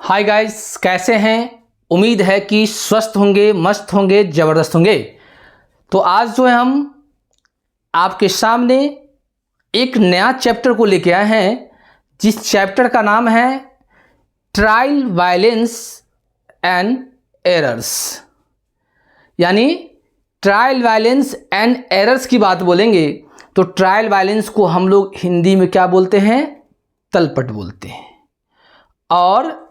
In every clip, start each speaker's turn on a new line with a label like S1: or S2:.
S1: Hi guys, कैसे हैं। उम्मीद है कि स्वस्थ होंगे, मस्त होंगे, ज़बरदस्त होंगे। तो आज जो है हम आपके सामने एक नया चैप्टर को लेके आए हैं, जिस चैप्टर का नाम है ट्रायल वायलेंस एंड एरर्स। यानी ट्रायल वायलेंस एंड एरर्स की बात बोलेंगे तो ट्रायल वायलेंस को हम लोग हिंदी में क्या बोलते हैं? तलपट बोलते हैं। और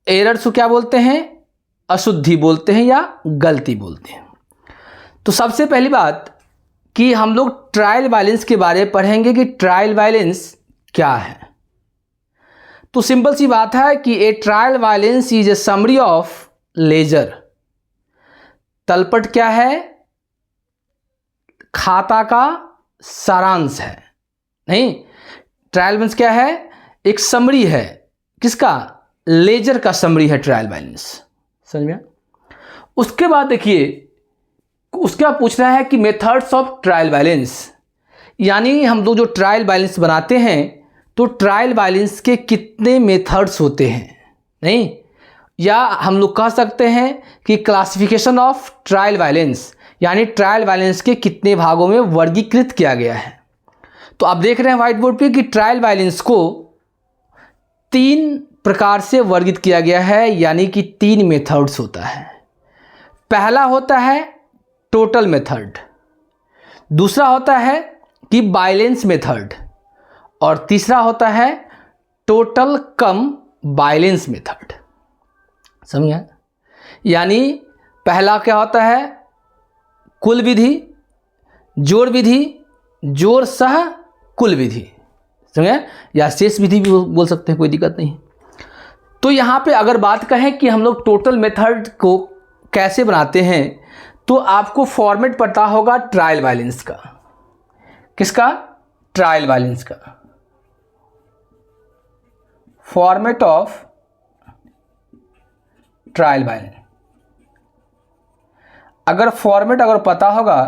S1: एरर्स को क्या बोलते हैं? अशुद्धि बोलते हैं या गलती बोलते हैं। तो सबसे पहली बात कि हम लोग ट्रायल वायलेंस के बारे में पढ़ेंगे कि ट्रायल वायलेंस क्या है। तो सिंपल सी बात है कि a trial balance is a summary of ledger. तलपट क्या है? खाता का सारांश है। नहीं, ट्रायल वायलेंस क्या है? एक समरी है। किसका? लेजर का समरी है ट्रायल वायलेंस। समझ में? उसके बाद देखिए, उसके बाद पूछ रहा है कि मेथड्स ऑफ ट्रायल वायलेंस। यानी हम लोग जो ट्रायल वायलेंस बनाते हैं तो ट्रायल वायलेंस के कितने मेथड्स होते हैं। नहीं, या हम लोग कह सकते हैं कि क्लासिफिकेशन ऑफ ट्रायल वायलेंस, यानी ट्रायल वायलेंस के कितने भागों में वर्गीकृत किया गया है। तो आप देख रहे हैं व्हाइट बोर्ड पे कि ट्रायल वायलेंस को 3 प्रकार से वर्गीकृत किया गया है, यानी कि 3 मेथड्स होता है। पहला होता है टोटल मेथड, दूसरा होता है कि वायलेंस मेथड, और तीसरा होता है टोटल कम वायलेंस मेथड। समझे? यानी पहला क्या होता है? कुल विधि, जोड़ विधि, जोड़ सह कुल विधि। समझे? या शेष विधि भी बोल सकते हैं, कोई दिक्कत नहीं। तो यहाँ पे अगर बात कहें कि हम लोग टोटल मेथड को कैसे बनाते हैं तो आपको फॉर्मेट पता होगा ट्रायल वायलेंस का। किसका? ट्रायल वायलेंस का। फॉर्मेट ऑफ ट्रायल वायलेंस अगर फॉर्मेट पता होगा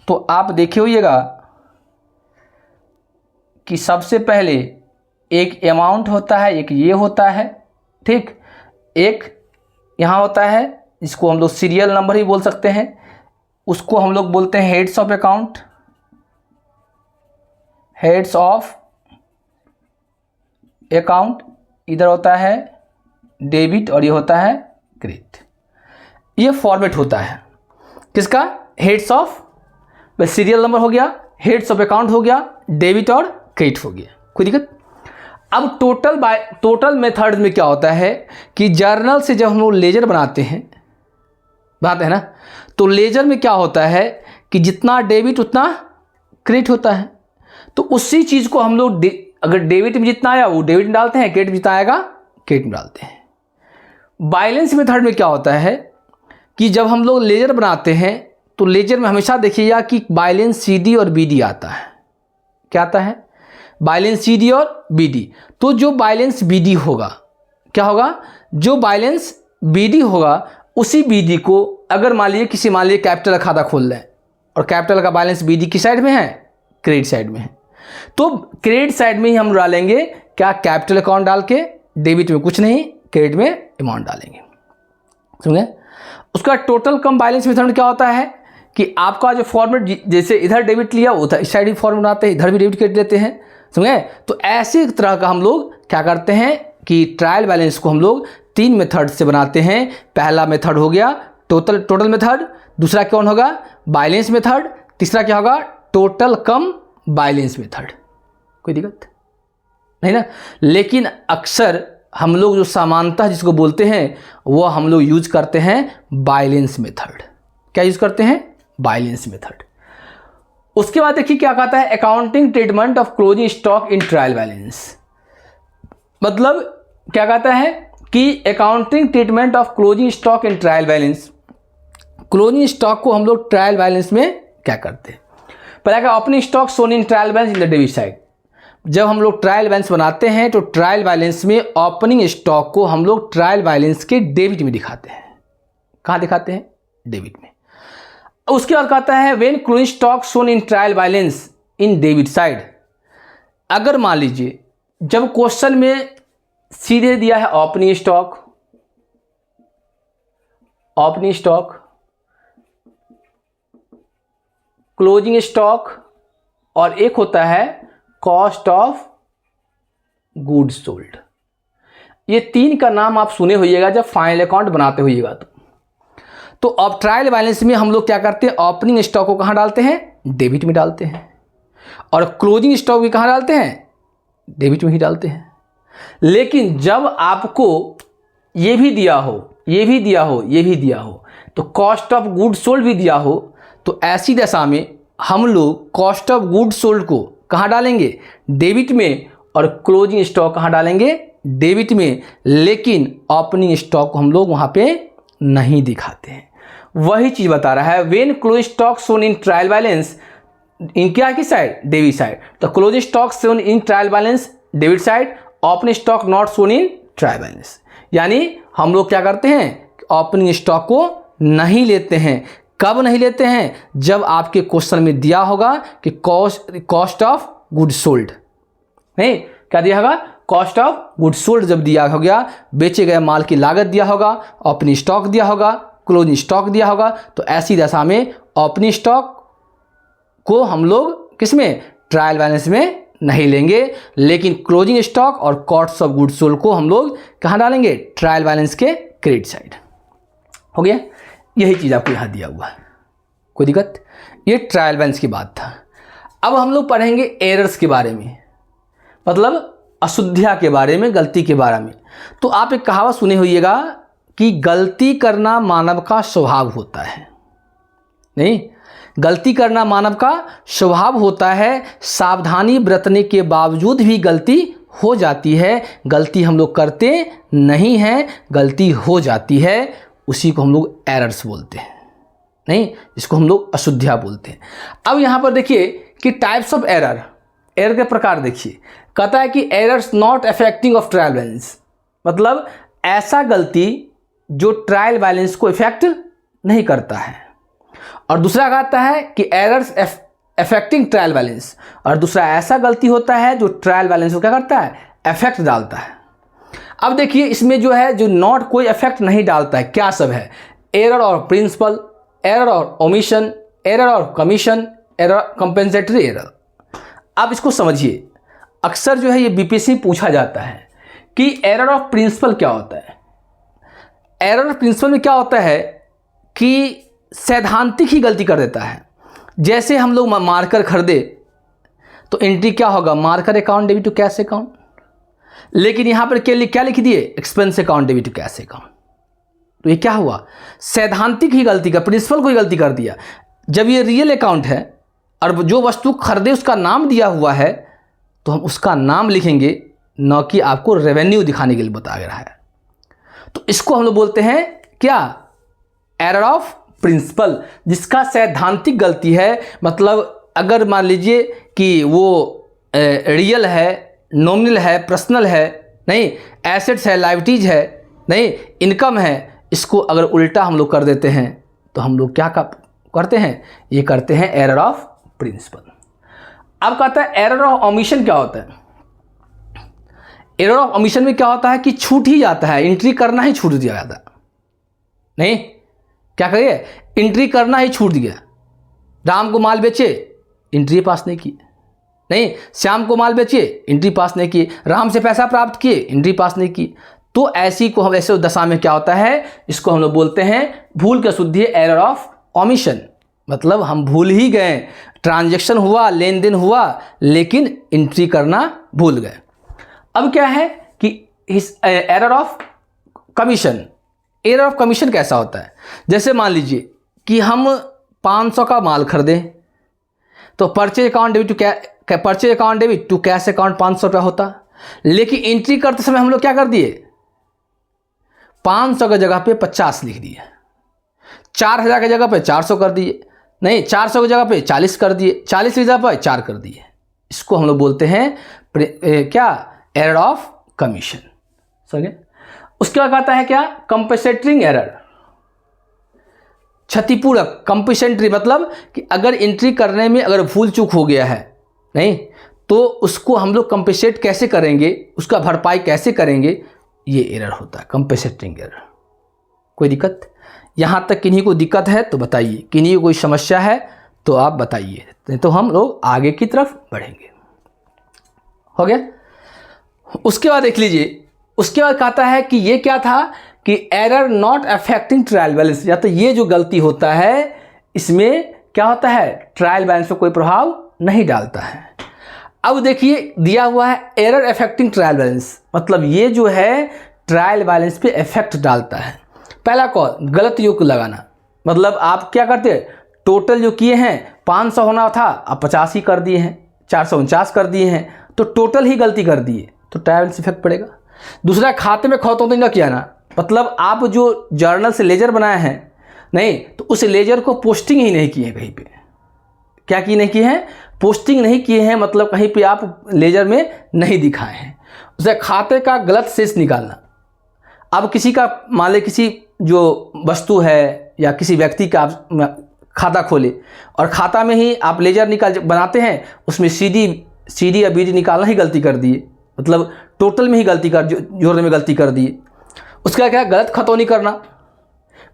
S1: तो आप देखे होइएगा कि सबसे पहले एक अमाउंट होता है, एक ये होता है, ठीक। एक यहाँ होता है जिसको हम लोग सीरियल नंबर ही बोल सकते हैं, उसको हम लोग बोलते हैं heads of account, heads of account. इधर होता है डेबिट और ये होता है क्रेडिट। ये फॉर्मेट होता है किसका? हेड्स ऑफ, सीरियल नंबर हो गया, हेड्स ऑफ अकाउंट हो गया, डेबिट और क्रेडिट हो गया। कोई दिक्कत? अब टोटल मेथड में क्या होता है कि जर्नल से जब हम लोग लेजर बनाते हैं ना, तो लेजर में क्या होता है कि जितना डेबिट उतना क्रेडिट होता है। तो उसी चीज़ को हम लोग अगर डेबिट में जितना आया वो डेबिट में डालते हैं, क्रेडिट में जितना आएगा क्रेडिट में डालते हैं। बैलेंस मेथड में क्या होता है कि जब हम लोग लेजर बनाते हैं तो लेजर में हमेशा देखिएगा कि बैलेंस सीडी और बीडी आता है। क्या आता है? बैलेंस सीडी और बीडी। तो जो बैलेंस बीडी होगा, क्या होगा? जो बैलेंस बीडी होगा उसी बीडी को अगर मान लीजिए कैपिटल का खाता खोल लें और कैपिटल का बैलेंस बीडी की साइड में है, क्रेडिट साइड में है, तो क्रेडिट साइड में ही हम डालेंगे क्या? कैपिटल अकाउंट डाल के, डेबिट में कुछ नहीं, क्रेडिट में अमाउंट डालेंगे। समझे? उसका टोटल कम बैलेंस मेथड में क्या होता है कि आपका जो फॉर्मेट, जैसे इधर डेबिट लिया उधर इस साइड भी फॉर्मेट बनाते हैं, इधर भी डेबिट क्रेडिट लेते हैं। समझे? तो ऐसे तरह का हम लोग क्या करते हैं कि ट्रायल बैलेंस को हम लोग 3 मेथड से बनाते हैं। पहला मेथड हो गया टोटल मेथड, दूसरा कौन होगा? बैलेंस मेथड, तीसरा क्या होगा? टोटल कम बैलेंस मेथड। कोई दिक्कत नहीं ना? लेकिन अक्सर हम लोग जो समानता जिसको बोलते हैं वो हम लोग यूज करते हैं बैलेंस मेथड। क्या यूज करते हैं? Balance method. उसके बाद देखिए क्या कहता है, accounting treatment of closing stock in trial balance. मतलब क्या कहता है कि accounting treatment of closing stock in trial balance. Closing stock को हम लोग ट्रायल बैलेंस में क्या करते हैं? पहले क्या? Opening stock shown in trial balance in the debit side. जब हम लोग ट्रायल बैलेंस बनाते हैं तो ट्रायल बैलेंस में ओपनिंग स्टॉक को हम लोग ट्रायल बैलेंस के डेबिट में दिखाते हैं। कहाँ दिखाते हैं? डेबिट में। उसके बाद कहता है when closing stock shown in trial balance in debit side. अगर मान लीजिए जब क्वेश्चन में सीधे दिया है opening stock, opening stock, closing stock, और एक होता है कॉस्ट ऑफ गुड्स सोल्ड। ये तीन का नाम आप सुने होइएगा जब फाइनल अकाउंट बनाते होइएगा। तो अब ट्रायल बैलेंस में हम लोग क्या करते हैं, ओपनिंग स्टॉक को कहाँ डालते हैं, डेबिट में डालते हैं, और क्लोजिंग स्टॉक भी कहाँ डालते हैं, डेबिट में ही डालते हैं। लेकिन जब आपको ये भी दिया हो, ये भी दिया हो, ये भी दिया हो, तो कॉस्ट ऑफ गुड्स सोल्ड भी दिया हो, तो ऐसी दशा में हम लोग कॉस्ट ऑफ गुड्स सोल्ड को कहाँ डालेंगे, डेबिट में, और क्लोजिंग स्टॉक कहाँ डालेंगे, डेबिट में। लेकिन ओपनिंग स्टॉक को हम लोग वहाँ पे नहीं दिखाते हैं। वही चीज़ बता रहा है, when closing stock shown in trial balance इन क्या की साइड, डेबिट साइड। तो closing stock shown in trial balance debit side, opening stock not shown in trial balance. यानी हम लोग क्या करते हैं, ओपनिंग स्टॉक को नहीं लेते हैं। कब नहीं लेते हैं, जब आपके क्वेश्चन में दिया होगा कि कॉस्ट ऑफ गुड्स सोल्ड, नहीं क्या दिया होगा, कॉस्ट ऑफ गुड्स सोल्ड जब दिया हो गया, बेचे गए माल की लागत दिया होगा, ओपनिंग स्टॉक दिया होगा, क्लोजिंग स्टॉक दिया होगा, तो ऐसी दशा में ओपनिंग स्टॉक को हम लोग किस में, ट्रायल बैलेंस में नहीं लेंगे। लेकिन क्लोजिंग स्टॉक और कॉस्ट ऑफ गुड्स सोल्ड को हम लोग कहाँ डालेंगे, ट्रायल बैलेंस के क्रेडिट साइड। हो गया, यही चीज़ आपको यहाँ दिया हुआ है, कोई दिक्कत। ये ट्रायल बैलेंस की बात था। अब हम लोग पढ़ेंगे एरर्स के बारे में, मतलब अशुद्धिया के बारे में, गलती के बारे में। तो आप एक कहावत सुने होइएगा कि गलती करना मानव का स्वभाव होता है। नहीं, गलती करना मानव का स्वभाव होता है, सावधानी बरतने के बावजूद भी गलती हो जाती है। गलती हम लोग करते नहीं हैं, गलती हो जाती है, उसी को हम लोग एरर्स बोलते हैं। नहीं, इसको हम लोग अशुद्धिया बोलते हैं। अब यहाँ पर देखिए कि टाइप्स ऑफ एरर, एरर के प्रकार देखिए। कहता है कि errors not affecting of trial balance, मतलब ऐसा गलती जो ट्रायल बैलेंस को इफेक्ट नहीं करता है। और दूसरा कहता है कि एरर्स अफेक्टिंग ट्रायल बैलेंस, और दूसरा ऐसा गलती होता है जो ट्रायल बैलेंस को क्या करता है, इफेक्ट डालता है। अब देखिए इसमें जो है, जो नॉट कोई इफेक्ट नहीं डालता है, क्या सब है, एरर और प्रिंसिपल, एरर और ओमिशन, एरर और कमीशन, एरर कंपेंसेटरी एरर। अब इसको समझिए, अक्सर जो है ये बीपीएससी पूछा जाता है कि एरर ऑफ प्रिंसिपल क्या होता है। एरर ऑफ प्रिंसिपल में क्या होता है कि सैद्धांतिक ही गलती कर देता है। जैसे हम लोग मार्कर खरीदे तो एंट्री क्या होगा, marker account debit to cash account, लेकिन यहाँ पर क्या लिख दिए, expense account debit to cash account. तो ये क्या हुआ, सैद्धांतिक ही गलती का, प्रिंसिपल को ही गलती कर दिया। जब ये रियल अकाउंट है और जो वस्तु खरीदे उसका नाम दिया हुआ है, तो हम उसका नाम लिखेंगे, न कि आपको रेवेन्यू दिखाने के लिए बताया रहा है। तो इसको हम लोग बोलते हैं क्या, एरर ऑफ प्रिंसिपल, जिसका सैद्धांतिक गलती है। मतलब अगर मान लीजिए कि वो रियल है, नॉमिनल है, पर्सनल है, नहीं एसेट्स है, लायबिलिटीज है, नहीं इनकम है, इसको अगर उल्टा हम लोग कर देते हैं तो हम लोग क्या करते हैं, ये करते हैं एरर ऑफ प्रिंसिपल। अब कहता है एरर ऑफ ओमिशन क्या होता है। एरर ऑफ ओमिशन में क्या होता है कि छूट ही जाता है, एंट्री करना ही छूट दिया जाता है। नहीं, क्या करिए, एंट्री करना ही छूट गया। राम को माल बेचे, एंट्री पास नहीं की। नहीं, श्याम को माल बेचे, एंट्री पास नहीं की। राम से पैसा प्राप्त किए, एंट्री पास नहीं की। तो ऐसी को हम, ऐसे दशा में क्या होता है, इसको हम लोग बोलते हैं भूल की शुद्धि, एरर ऑफ ओमिशन। मतलब हम भूल ही गए, ट्रांजैक्शन हुआ, लेन देन हुआ, लेकिन एंट्री करना भूल गए। अब क्या है कि इस error of commission. Error of commission कैसा होता है, जैसे मान लीजिए कि हम 500 का माल खरीदें, तो purchase account debit to cash account 500 रुपया होता, लेकिन एंट्री करते समय हम लोग क्या कर दिए, 500 की जगह पे 50 लिख दिए, 4000 की जगह पे 400 कर दिए, नहीं 400 की जगह पे 40 कर दिए, 40 की जगह पे 4 कर दिए। इसको हम लोग बोलते हैं क्या, एरर ऑफ कमीशन। समझे। उसके बाद आता है क्या, कंपेंसेटिंग एरर, क्षतिपूरक। कंपेंसेटरी मतलब कि अगर एंट्री करने में अगर भूल चूक हो गया है, नहीं तो उसको हम लोग कंपेंसेट कैसे करेंगे, उसका भरपाई कैसे करेंगे, ये एरर होता है, कंपेंसेटिंग एरर। कोई दिक्कत? यहाँ तक किन्हीं को दिक्कत है तो बताइए, किन्हीं को कोई समस्या है तो आप बताइए, नहीं तो हम लोग आगे की तरफ बढ़ेंगे। हो गया? उसके बाद देख लीजिए, उसके बाद कहता है कि ये क्या था कि error not affecting trial balance, या तो ये जो गलती होता है इसमें क्या होता है, ट्रायल बैलेंस पे कोई प्रभाव नहीं डालता है। अब देखिए दिया हुआ है एरर अफेक्टिंग ट्रायल बैलेंस, मतलब ये जो है ट्रायल बैलेंस पे इफेक्ट डालता है। पहला कॉल गलत योग लगाना, मतलब आप क्या करते हैं, टोटल जो किए हैं 500 होना था, आप 50 ही कर दिए हैं, 449 कर दिए हैं, तो टोटल ही गलती कर दिए, तो ट्रायल बैलेंस इफेक्ट पड़ेगा। दूसरा, खाते में खौतों ना किया ना, मतलब आप जो जर्नल से लेजर बनाए हैं नहीं, तो उस लेजर को पोस्टिंग ही नहीं किए हैं कहीं पे। क्या की नहीं की है, पोस्टिंग नहीं किए हैं, मतलब कहीं पे आप लेजर में नहीं दिखाए हैं। उसे खाते का गलत शेष निकालना, अब किसी का मान ले किसी जो वस्तु है या किसी व्यक्ति का आप खाता खोले और खाता में ही आप लेजर निकाल बनाते हैं, उसमें सीडी या बीडी निकालना ही गलती कर दिए, मतलब टोटल में ही गलती कर जोड़ने में गलती कर दिए। उसका क्या, गलत खतौनी करना,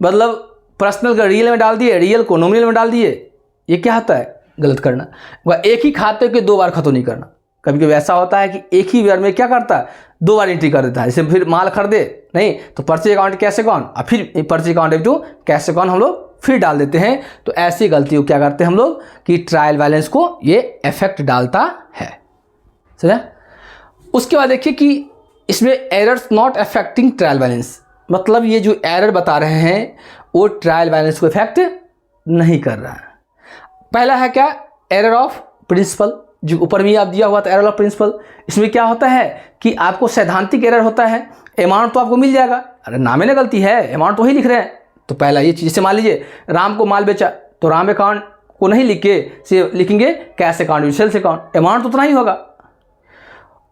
S1: मतलब पर्सनल का रियल में डाल दिए, रियल को नॉमिनल में डाल दिए, ये क्या होता है, गलत करना। वह एक ही खाते के 2 बार खतौनी करना, कभी कभी ऐसा होता है कि एक ही बार में क्या करता है, 2 बार एंट्री कर देता है, जैसे फिर माल खरीदे नहीं तो परचेज अकाउंट कैश अकाउंट, और फिर purchase account debit to cash account हम लोग फिर डाल देते हैं। तो ऐसी गलती को क्या करते हैं हम लोग कि ट्रायल बैलेंस को ये इफेक्ट डालता है। समझा? उसके बाद देखिए कि इसमें errors not affecting trial balance, मतलब ये जो एरर बता रहे हैं वो ट्रायल बैलेंस को इफेक्ट नहीं कर रहा है। पहला है क्या, एरर ऑफ प्रिंसिपल, जो ऊपर भी आप दिया हुआ था एरर ऑफ प्रिंसिपल। इसमें क्या होता है कि आपको सैद्धांतिक एरर होता है, अमाउंट तो आपको मिल जाएगा, अरे नाम में ना गलती है, अमाउंट तो ही लिख रहे हैं, तो पहला ये चीज़ से मान लीजिए राम को माल बेचा तो राम अकाउंट को नहीं लिख के से लिखेंगे cash account, sales account, amount तो उतना ही होगा।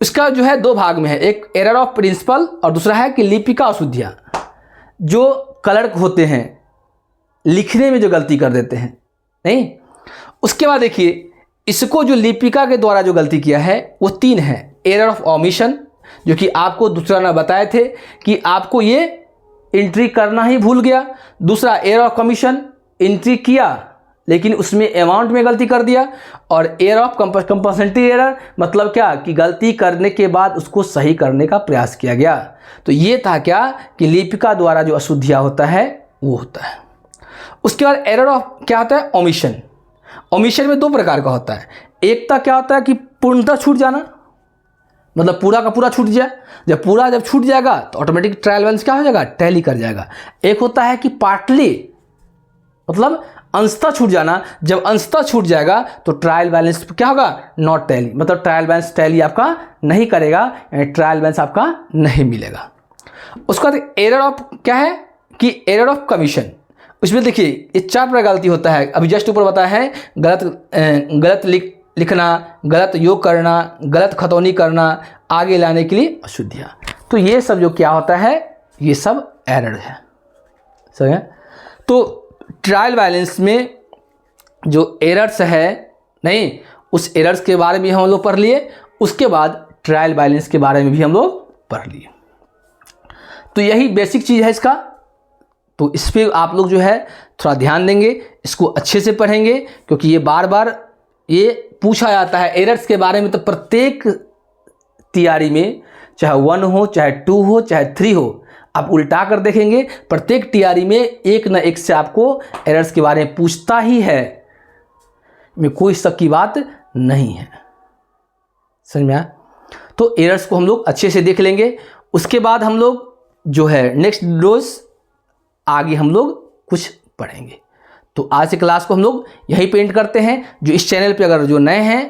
S1: इसका जो है 2 भाग में है, एक एरर ऑफ प्रिंसिपल और दूसरा है कि लिपिका अशुद्धियाँ, जो क्लर्क होते हैं लिखने में जो गलती कर देते हैं नहीं। उसके बाद देखिए इसको जो लिपिका के द्वारा जो गलती किया है वो 3 है, एरर ऑफ ओमिशन, जो कि आपको दूसरा ना बताए थे कि आपको ये एंट्री करना ही भूल गया। दूसरा एरर ऑफ कमीशन, एंट्री किया लेकिन उसमें अमाउंट में गलती कर दिया। और एरर ऑफ कंपल्सरी एरर, मतलब क्या कि गलती करने के बाद उसको सही करने का प्रयास किया गया। तो ये था क्या कि लिपिका द्वारा जो अशुद्धियाँ होता है वो होता है। उसके बाद एरर ऑफ क्या होता है, ओमिशन। ओमिशन में 2 प्रकार का होता है, एक तो क्या होता है कि पूर्णतः छूट जाना, मतलब पूरा का पूरा छूट जाए, जब छूट जाएगा तो ऑटोमेटिक ट्रायल बैलेंस क्या हो जाएगा, टैली कर जाएगा। एक होता है कि पार्टली, मतलब अंशतः छूट जाना, जब अंशतः छूट जाएगा तो ट्रायल बैलेंस क्या होगा, नॉट टैली, मतलब ट्रायल बैलेंस टैली आपका नहीं करेगा, ट्रायल बैलेंस आपका नहीं मिलेगा। उसके बाद एरर ऑफ क्या है कि एरर ऑफ कमीशन, उसमें देखिए ये 4 प्रकार गलती होता है, अभी जस्ट ऊपर बताया है, गलत लिखना, गलत योग करना, गलत खतौनी करना, आगे लाने के लिए अशुद्धियाँ। तो ये सब जो क्या होता है ये सब एरर है। सही है? तो ट्रायल बैलेंस में जो एरर्स है नहीं, उस एरर्स के बारे में हम लोग पढ़ लिए, उसके बाद ट्रायल बैलेंस के बारे में भी हम लोग पढ़ लिए। तो यही बेसिक चीज़ है इसका। तो इस पर आप लोग जो है थोड़ा ध्यान देंगे, इसको अच्छे से पढ़ेंगे, क्योंकि ये बार बार ये पूछा जाता है एरर्स के बारे में। तो प्रत्येक तैयारी में चाहे 1 हो, चाहे 2 हो, चाहे 3 हो, आप उल्टा कर देखेंगे, प्रत्येक तैयारी में एक न एक से आपको एरर्स के बारे में पूछता ही है, में कोई शक की बात नहीं है। समझ में आया? तो एरर्स को हम लोग अच्छे से देख लेंगे। उसके बाद हम लोग जो है नेक्स्ट रोज आगे हम लोग कुछ पढ़ेंगे। तो आज की क्लास को हम लोग यहीं पे एंड करते हैं। जो इस चैनल पे अगर जो नए हैं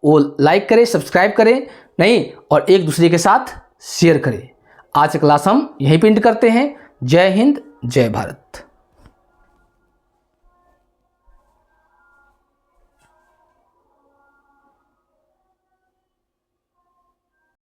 S1: वो लाइक करें, सब्सक्राइब करें नहीं, और एक दूसरे के साथ शेयर करें। आज की क्लास हम यहीं पे एंड करते हैं। जय हिंद, जय भारत।